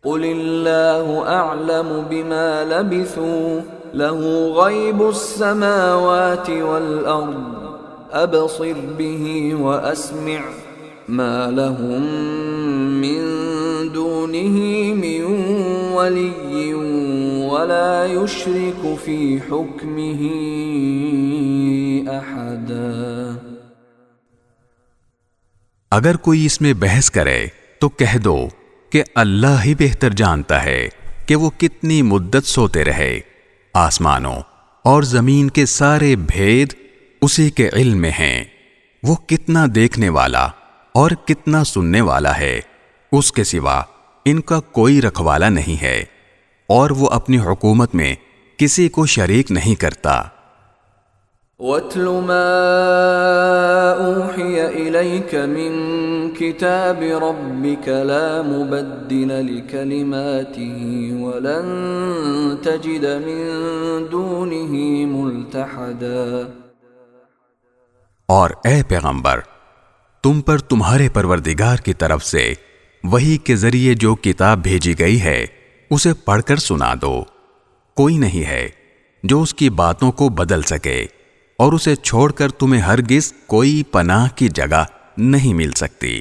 قل اللہ اعلم بما لبثوا له غیب السماوات والارض ابصر به واسمع ما لهم من دونه من ولی ولا يشرك في حكمه احدا۔ اگر کوئی اس میں بحث کرے تو کہہ دو کہ اللہ ہی بہتر جانتا ہے کہ وہ کتنی مدت سوتے رہے۔ آسمانوں اور زمین کے سارے بھید اسی کے علم میں ہیں۔ وہ کتنا دیکھنے والا اور کتنا سننے والا ہے، اس کے سوا ان کا کوئی رکھوالا نہیں ہے، اور وہ اپنی حکومت میں کسی کو شریک نہیں کرتا۔ وَاتْلُ مَا أُوحِيَ إِلَيْكَ مِن كِتَابِ رَبِّكَ لَا مُبَدِّلَ لِكَلِمَاتِهِ وَلَن تَجِدَ مِن دُونِهِ مُلْتَحَدًا۔ اور اے پیغمبر، تم پر تمہارے پروردگار کی طرف سے وحی کے ذریعے جو کتاب بھیجی گئی ہے اسے پڑھ کر سنا دو، کوئی نہیں ہے جو اس کی باتوں کو بدل سکے، اور اسے چھوڑ کر تمہیں ہرگز کوئی پناہ کی جگہ نہیں مل سکتی۔